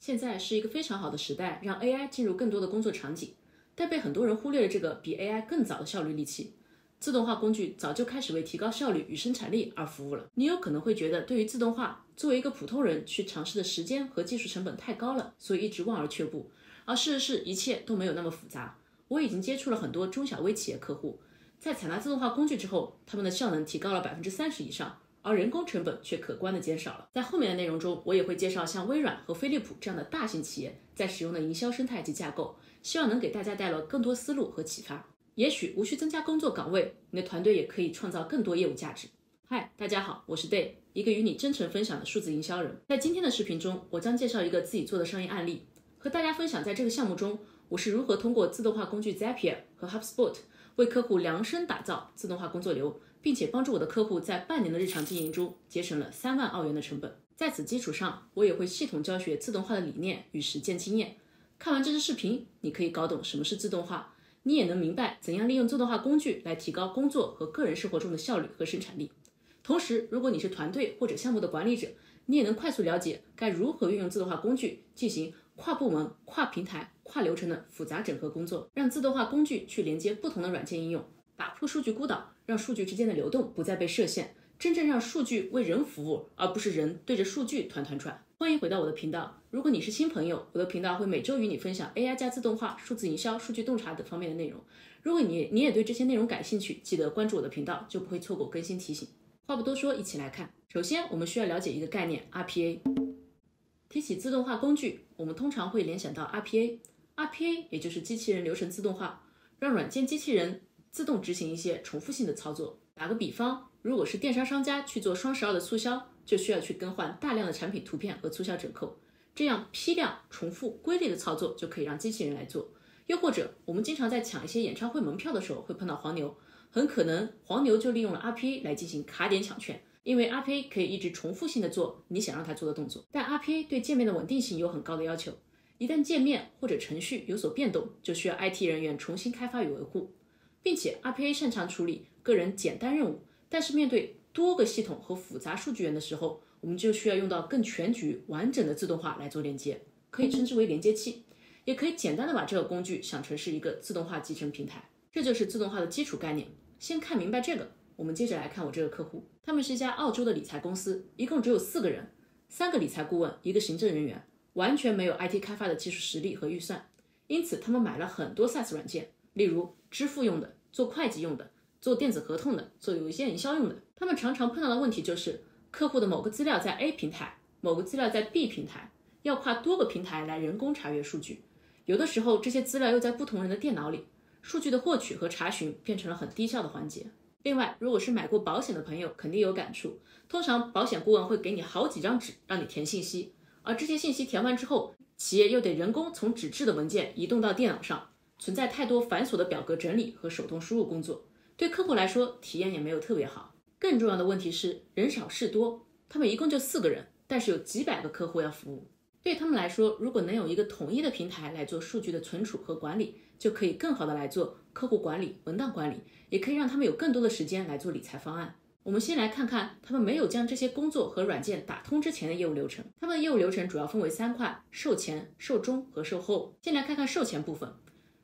现在是一个非常好的时代，让 AI 进入更多的工作场景，但被很多人忽略了这个比 AI 更早的效率利器。自动化工具早就开始为提高效率与生产力而服务了。你有可能会觉得，对于自动化，作为一个普通人去尝试的时间和技术成本太高了，所以一直望而却步。而事实是，一切都没有那么复杂。我已经接触了很多中小微企业客户，在采纳自动化工具之后，他们的效能提高了30%以上。而人工成本却可观的减少了。在后面的内容中，我也会介绍像微软和飞利浦这样的大型企业在使用的营销生态及架构，希望能给大家带来更多思路和启发。也许无需增加工作岗位，你的团队也可以创造更多业务价值。嗨，大家好，我是 Day， 一个与你真诚分享的数字营销人。在今天的视频中，我将介绍一个自己做的商业案例，和大家分享在这个项目中，我是如何通过自动化工具 Zapier 和 HubSpot 为客户量身打造自动化工作流，并且帮助我的客户在半年的日常经营中节省了3万澳元的成本。在此基础上，我也会系统教学自动化的理念与实践经验。看完这支视频，你可以搞懂什么是自动化，你也能明白怎样利用自动化工具来提高工作和个人生活中的效率和生产力。同时，如果你是团队或者项目的管理者，你也能快速了解该如何运用自动化工具进行跨部门、跨平台、跨流程的复杂整合工作，让自动化工具去连接不同的软件应用，打破数据孤岛，让数据之间的流动不再被设限，真正让数据为人服务，而不是人对着数据团团转。欢迎回到我的频道，如果你是新朋友，我的频道会每周与你分享 AI 加自动化、数字营销、数据洞察等方面的内容。如果你也对这些内容感兴趣，记得关注我的频道，就不会错过更新提醒。话不多说，一起来看。首先，我们需要了解一个概念 RPA。提起自动化工具，我们通常会联想到 RPA， 也就是机器人流程自动化，让软件机器人自动执行一些重复性的操作。打个比方，如果是电商商家去做双12的促销，就需要去更换大量的产品图片和促销折扣，这样批量、重复、规律的操作就可以让机器人来做。又或者，我们经常在抢一些演唱会门票的时候会碰到黄牛，很可能黄牛就利用了 RPA 来进行卡点抢券，因为 RPA 可以一直重复性的做你想让它做的动作。但 RPA 对界面的稳定性有很高的要求，一旦界面或者程序有所变动，就需要 IT 人员重新开发与维护，并且 RPA 擅长处理个人简单任务，但是面对多个系统和复杂数据源的时候，我们就需要用到更全局完整的自动化来做连接，可以称之为连接器，也可以简单的把这个工具想成是一个自动化集成平台。这就是自动化的基础概念。先看明白这个，我们接着来看我这个客户，他们是一家澳洲的理财公司，一共只有4个人，3个理财顾问，1个行政人员，完全没有 IT 开发的技术实力和预算，因此他们买了很多 SaaS 软件，例如支付用的、做会计用的、做电子合同的、做有线营销用的。他们常常碰到的问题就是，客户的某个资料在 A 平台，某个资料在 B 平台，要跨多个平台来人工查阅数据，有的时候这些资料又在不同人的电脑里，数据的获取和查询变成了很低效的环节。另外，如果是买过保险的朋友肯定有感触，通常保险顾问会给你好几张纸让你填信息，而这些信息填完之后，企业又得人工从纸质的文件移动到电脑上，存在太多繁琐的表格整理和手动输入工作，对客户来说体验也没有特别好。更重要的问题是人少事多，他们一共就4个人，但是有几百个客户要服务。对他们来说，如果能有一个统一的平台来做数据的存储和管理，就可以更好的来做客户管理、文档管理，也可以让他们有更多的时间来做理财方案。我们先来看看他们没有将这些工作和软件打通之前的业务流程。他们的业务流程主要分为3块：售前、售中和售后。先来看看售前部分，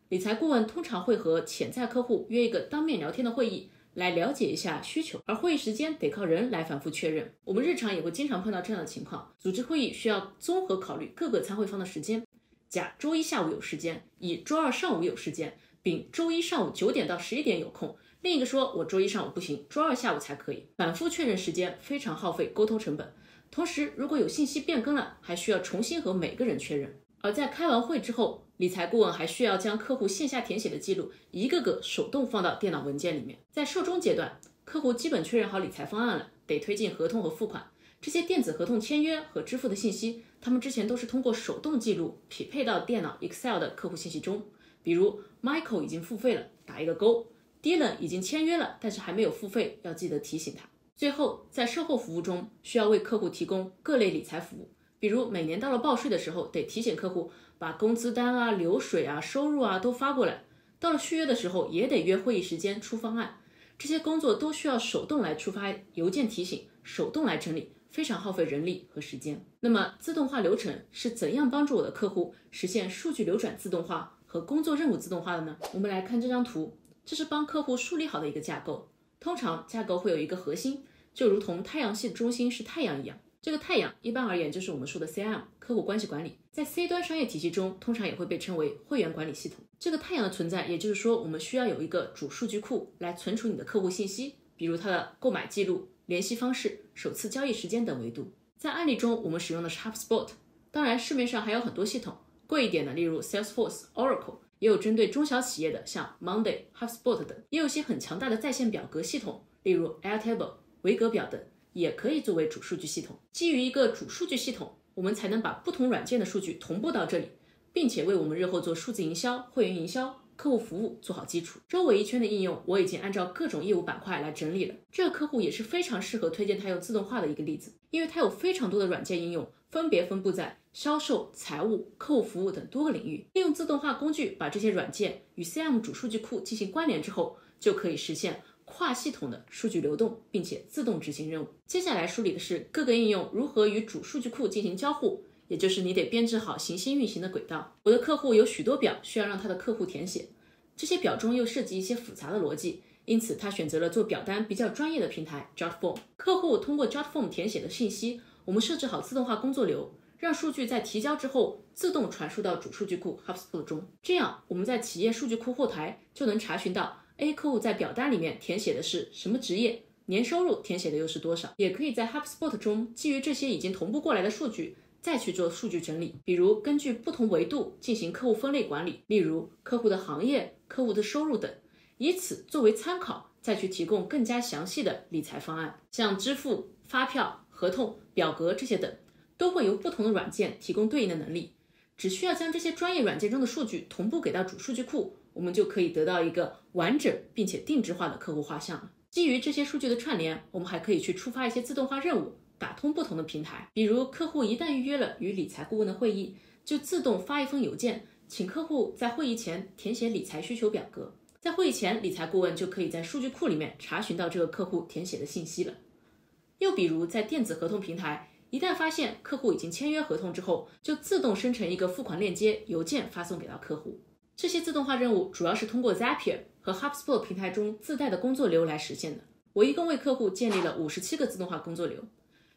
理财顾问通常会和潜在客户约一个当面聊天的会议，来了解一下需求，而会议时间得靠人来反复确认。我们日常也会经常碰到这样的情况，组织会议需要综合考虑各个参会方的时间，甲周一下午有时间，乙周二上午有时间，丙周一上午9点到11点有空，另一个说我周一上午不行，周二下午才可以。反复确认时间非常耗费沟通成本，同时如果有信息变更了，还需要重新和每个人确认。而在开完会之后，理财顾问还需要将客户线下填写的记录一个个手动放到电脑文件里面。在售中阶段，客户基本确认好理财方案了，得推进合同和付款。这些电子合同签约和支付的信息，他们之前都是通过手动记录匹配到电脑 Excel 的客户信息中，比如 Michael 已经付费了，打一个勾， Dylan 已经签约了，但是还没有付费，要记得提醒他。最后，在售后服务中，需要为客户提供各类理财服务，比如每年到了报税的时候，得提醒客户把工资单啊、流水啊、收入啊都发过来，到了续约的时候也得约会议时间出方案。这些工作都需要手动来触发邮件提醒，手动来整理，非常耗费人力和时间。那么自动化流程是怎样帮助我的客户实现数据流转自动化和工作任务自动化的呢？我们来看这张图，这是帮客户梳理好的一个架构。通常架构会有一个核心，就如同太阳系的中心是太阳一样。这个太阳一般而言就是我们说的 CRM 客户关系管理，在 C 端商业体系中通常也会被称为会员管理系统。这个太阳的存在，也就是说我们需要有一个主数据库来存储你的客户信息，比如他的购买记录、联系方式、首次交易时间等维度。在案例中我们使用的是 HubSpot， 当然市面上还有很多系统，贵一点的例如 Salesforce、Oracle， 也有针对中小企业的像 Monday、HubSpot 等，也有一些很强大的在线表格系统，例如 Airtable、维格表等，也可以作为主数据系统。基于一个主数据系统，我们才能把不同软件的数据同步到这里，并且为我们日后做数字营销、会员营销、客户服务做好基础。周围一圈的应用我已经按照各种业务板块来整理了，这个客户也是非常适合推荐他用自动化的一个例子，因为它有非常多的软件应用，分别分布在销售、财务、客户服务等多个领域。利用自动化工具把这些软件与 CRM 主数据库进行关联之后，就可以实现跨系统的数据流动，并且自动执行任务。接下来梳理的是各个应用如何与主数据库进行交互，也就是你得编制好行星运行的轨道。我的客户有许多表需要让他的客户填写，这些表中又涉及一些复杂的逻辑，因此他选择了做表单比较专业的平台 Jotform。 客户通过 Jotform 填写的信息，我们设置好自动化工作流，让数据在提交之后自动传输到主数据库 HubSpot 中。这样我们在企业数据库后台就能查询到 A 客户在表单里面填写的是什么职业，年收入填写的又是多少。也可以在 HubSpot 中基于这些已经同步过来的数据再去做数据整理，比如根据不同维度进行客户分类管理，例如客户的行业、客户的收入等，以此作为参考，再去提供更加详细的理财方案。像支付、发票、合同、表格这些等，都会由不同的软件提供对应的能力，只需要将这些专业软件中的数据同步给到主数据库，我们就可以得到一个完整并且定制化的客户画像了。基于这些数据的串联，我们还可以去触发一些自动化任务，打通不同的平台。比如客户一旦预约了与理财顾问的会议，就自动发一封邮件，请客户在会议前填写理财需求表格。在会议前，理财顾问就可以在数据库里面查询到这个客户填写的信息了。又比如在电子合同平台，一旦发现客户已经签约合同之后，就自动生成一个付款链接，邮件发送给到客户。这些自动化任务主要是通过 Zapier 和 HubSpot 平台中自带的工作流来实现的。我一共为客户建立了57个自动化工作流，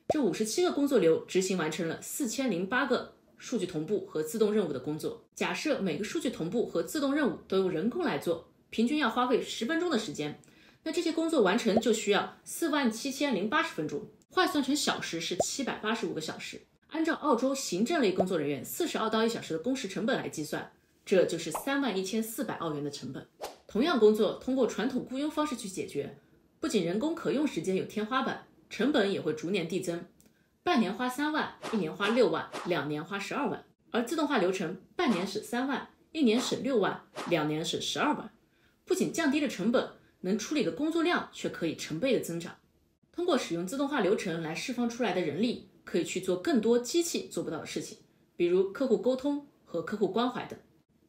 这57个工作流执行完成了4008个数据同步和自动任务的工作。假设每个数据同步和自动任务都由人工来做，平均要花费10分钟的时间，那这些工作完成就需要47080分钟，换算成小时是785个小时。按照澳洲行政类工作人员42到1小时的工时成本来计算，这就是31400澳元的成本。同样工作通过传统雇佣方式去解决，不仅人工可用时间有天花板，成本也会逐年递增，半年花3万，1年花6万，2年花12万。而自动化流程半年省3万，1年省6万，2年省12万。不仅降低了成本，能处理的工作量却可以成倍的增长。通过使用自动化流程来释放出来的人力，可以去做更多机器做不到的事情，比如客户沟通和客户关怀等。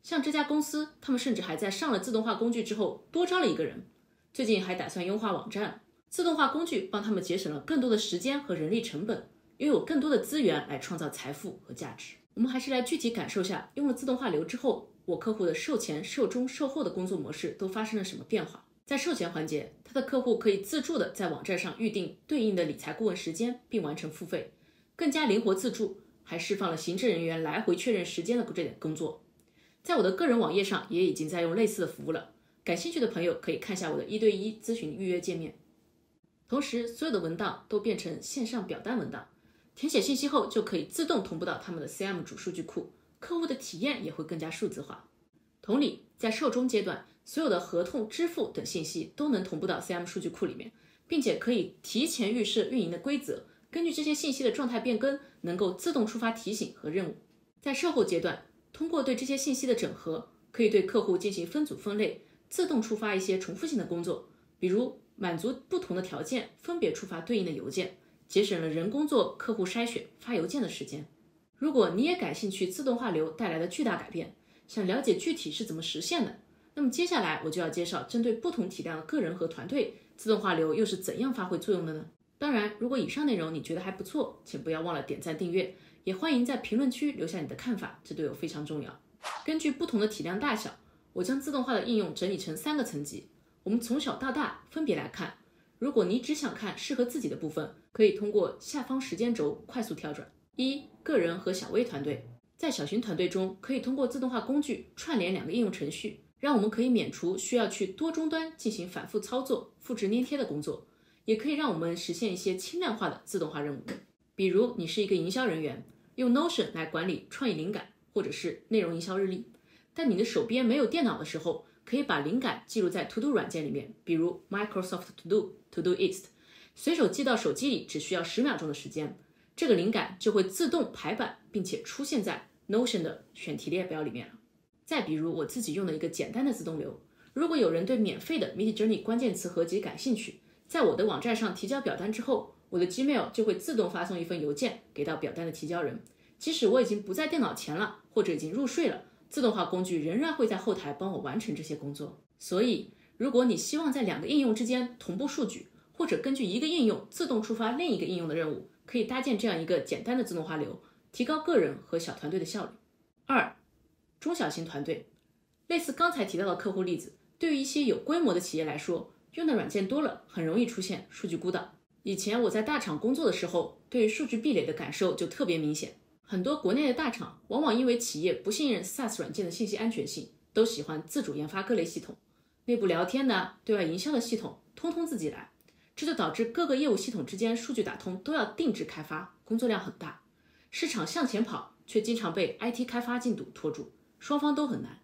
像这家公司，他们甚至还在上了自动化工具之后多招了1个人，最近还打算优化网站。自动化工具帮他们节省了更多的时间和人力成本，拥有更多的资源来创造财富和价值。我们还是来具体感受下，用了自动化流之后，我客户的售前、售中、售后的工作模式都发生了什么变化。在售前环节，他的客户可以自助的在网站上预定对应的理财顾问时间，并完成付费，更加灵活自助，还释放了行政人员来回确认时间的这点工作。在我的个人网页上也已经在用类似的服务了，感兴趣的朋友可以看下我的1对1咨询预约界面。同时，所有的文档都变成线上表单文档，填写信息后就可以自动同步到他们的 CRM 主数据库，客户的体验也会更加数字化。同理，在售中阶段，所有的合同、支付等信息都能同步到 CRM 数据库里面，并且可以提前预设运营的规则，根据这些信息的状态变更，能够自动触发提醒和任务。在售后阶段，通过对这些信息的整合，可以对客户进行分组分类，自动触发一些重复性的工作，比如满足不同的条件，分别触发对应的邮件，节省了人工做客户筛选、发邮件的时间。如果你也感兴趣自动化流带来的巨大改变，想了解具体是怎么实现的，那么接下来我就要介绍针对不同体量的个人和团队，自动化流又是怎样发挥作用的呢？当然，如果以上内容你觉得还不错，请不要忘了点赞订阅，也欢迎在评论区留下你的看法，这对我非常重要。根据不同的体量大小，我将自动化的应用整理成3个层级，我们从小到大分别来看。如果你只想看适合自己的部分，可以通过下方时间轴快速跳转。个人和小微团队，在小型团队中，可以通过自动化工具串联2个应用程序，让我们可以免除需要去多终端进行反复操作、复制粘贴的工作，也可以让我们实现一些轻量化的自动化任务。比如你是一个营销人员，用 Notion 来管理创意灵感或者是内容营销日历，但你的手边没有电脑的时候，可以把灵感记录在 To Do 软件里面，比如 Microsoft To Do、Todoist， 随手记到手机里只需要10秒钟的时间，这个灵感就会自动排版，并且出现在 Notion 的选题列表里面了。再比如我自己用的一个简单的自动流，如果有人对免费的 Midjourney 关键词合集感兴趣，在我的网站上提交表单之后，我的 Gmail 就会自动发送一份邮件给到表单的提交人，即使我已经不在电脑前了，或者已经入睡了，自动化工具仍然会在后台帮我完成这些工作。所以如果你希望在2个应用之间同步数据，或者根据一个应用自动触发另一个应用的任务，可以搭建这样一个简单的自动化流，提高个人和小团队的效率。中小型团队，类似刚才提到的客户例子，对于一些有规模的企业来说，用的软件多了，很容易出现数据孤岛。以前我在大厂工作的时候，对于数据壁垒的感受就特别明显。很多国内的大厂往往因为企业不信任 SaaS 软件的信息安全性，都喜欢自主研发各类系统，内部聊天的、对外营销的系统通通自己来，这就导致各个业务系统之间数据打通都要定制开发，工作量很大。市场向前跑，却经常被 IT 开发进度拖住，双方都很难。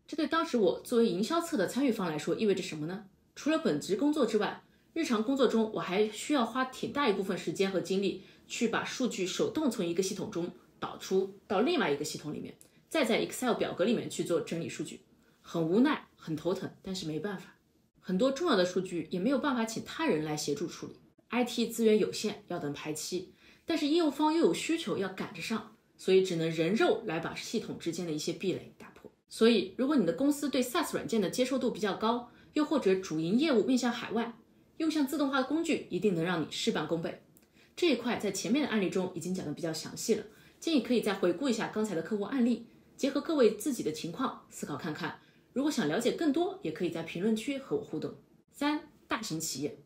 这对当时我作为营销侧的参与方来说意味着什么呢？除了本职工作之外，日常工作中我还需要花挺大一部分时间和精力去把数据手动从一个系统中导出到另外一个系统里面，再在 Excel 表格里面去做整理数据，很无奈，很头疼，但是没办法。很多重要的数据也没有办法请他人来协助处理， IT 资源有限，要等排期，但是业务方又有需求要赶着上，所以只能人肉来把系统之间的一些壁垒打破。所以如果你的公司对 SaaS 软件的接受度比较高，又或者主营业务面向海外，用上自动化的工具一定能让你事半功倍。这一块在前面的案例中已经讲得比较详细了，建议可以再回顾一下刚才的客户案例，结合各位自己的情况思考看看。如果想了解更多，也可以在评论区和我互动。大型企业，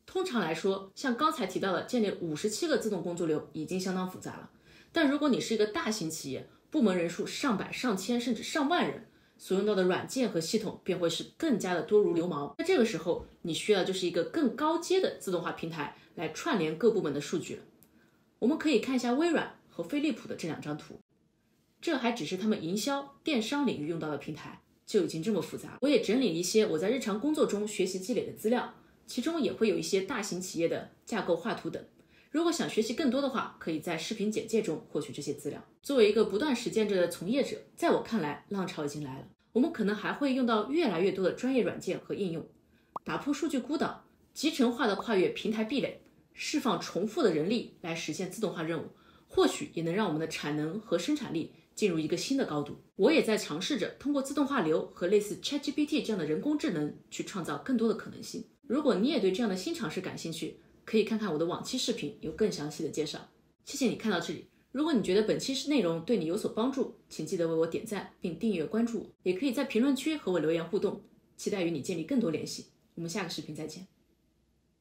通常来说，像刚才提到的建立57个自动工作流已经相当复杂了，但如果你是一个大型企业，部门人数上百、上千甚至上万人，所用到的软件和系统便会是更加的多如牛毛。那这个时候你需要就是一个更高阶的自动化平台来串联各部门的数据了。我们可以看一下微软和飞利浦的这2张图，这还只是他们营销、电商领域用到的平台，就已经这么复杂。我也整理了一些我在日常工作中学习积累的资料，其中也会有一些大型企业的架构画图等。如果想学习更多的话，可以在视频简介中获取这些资料。作为一个不断实践着的从业者，在我看来，浪潮已经来了。我们可能还会用到越来越多的专业软件和应用，打破数据孤岛，集成化的跨越平台壁垒，释放重复的人力来实现自动化任务，或许也能让我们的产能和生产力进入一个新的高度。我也在尝试着通过自动化流和类似 ChatGPT 这样的人工智能去创造更多的可能性。如果你也对这样的新尝试感兴趣，可以看看我的往期视频，有更详细的介绍。谢谢你看到这里，如果你觉得本期内容对你有所帮助，请记得为我点赞并订阅关注我，也可以在评论区和我留言互动，期待与你建立更多联系。我们下个视频再见。